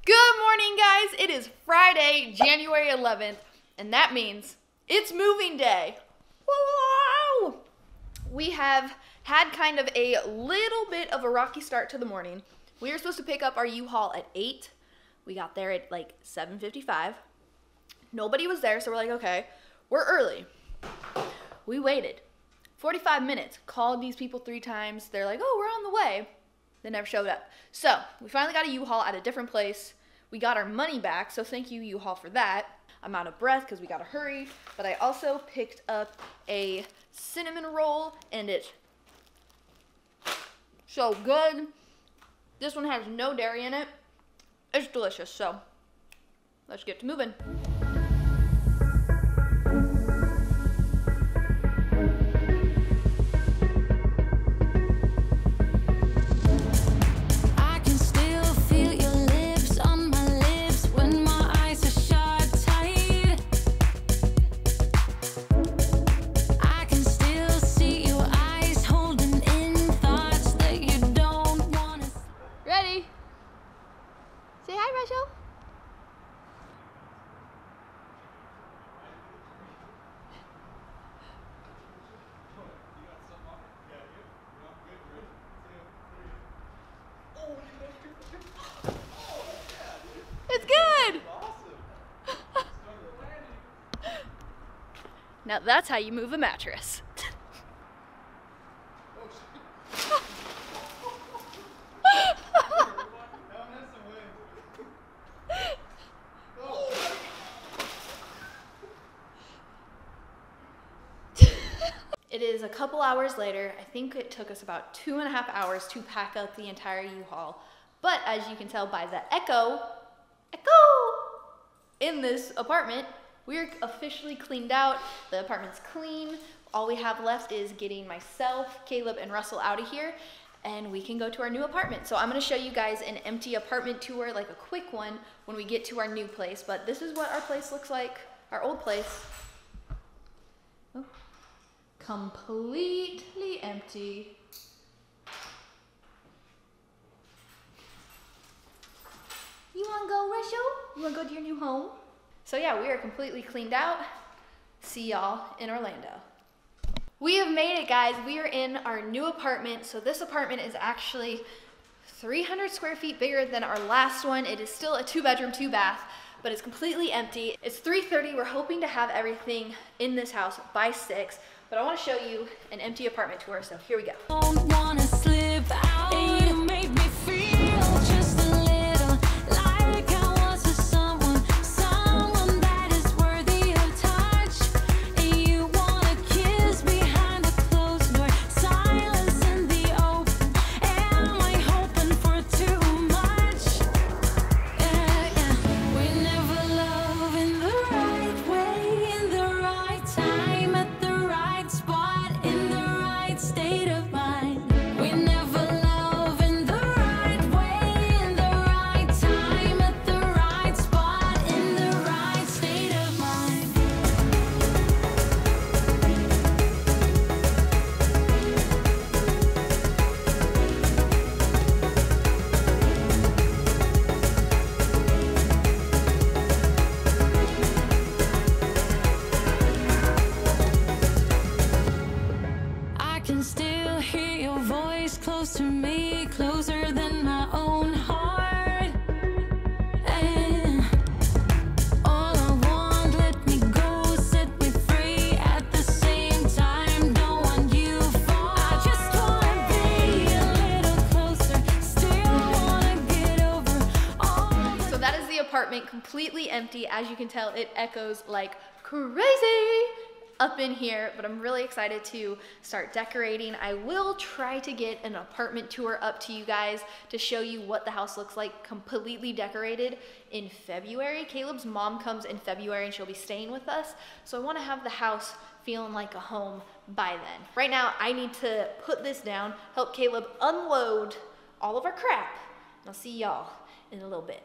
Good morning, guys. It is Friday, January 11th, and that means it's moving day. Wow! We have had kind of a little bit of a rocky start to the morning. We were supposed to pick up our U-Haul at 8. We got there at like 7:55. Nobody was there, so we're like, okay, we're early. We waited 45 minutes, called these people 3 times. They're like, oh, we're on the way. They never showed up. So we finally got a U-Haul at a different place. We got our money back, so thank you, U-Haul, for that. I'm out of breath because we gotta hurry, but I also picked up a cinnamon roll, and it's so good. This one has no dairy in it. It's delicious, so let's get to moving. Say hi, Rachel. It's good. Now that's how you move a mattress. It is a couple hours later. I think it took us about 2.5 hours to pack up the entire U-Haul. But as you can tell by the echo in this apartment, we're officially cleaned out. The apartment's clean. All we have left is getting myself, Caleb, and Russell out of here, and we can go to our new apartment. So I'm gonna show you guys an empty apartment tour, like a quick one, when we get to our new place. But this is what our place looks like, our old place. Oh. Completely empty. You wanna go, Rachel? You wanna go to your new home? So yeah, we are completely cleaned out. See y'all in Orlando. We have made it, guys. We are in our new apartment. So this apartment is actually 300 square feet bigger than our last one. It is still a 2-bedroom, 2-bath, but it's completely empty. It's 3:30. We're hoping to have everything in this house by 6. But I want to show you an empty apartment tour, so here we go. Don't wanna slip out. You made me feel just a little like I was with someone that is worthy of touch. And you wanna kiss behind a closed door, silence in the open. Am I hoping for too much? Yeah. We never love in the right way, in the right time, at the right spot, in the right state of mind. We never love in the right way, in the right time, at the right spot, in the right state of mind. I can still hear your voice close to me, closer than my own heart. And all I want, let me go, set me free. At the same time, don't want you far. I just wanna be a little closer, still wanna get over all. So that is the apartment, completely empty. As you can tell, it echoes like crazy up in here, but I'm really excited to start decorating. I will try to get an apartment tour up to you guys to show you what the house looks like completely decorated in February. Caleb's mom comes in February and she'll be staying with us, so I want to have the house feeling like a home by then. Right now, I need to put this down, help Caleb unload all of our crap, and I'll see y'all in a little bit.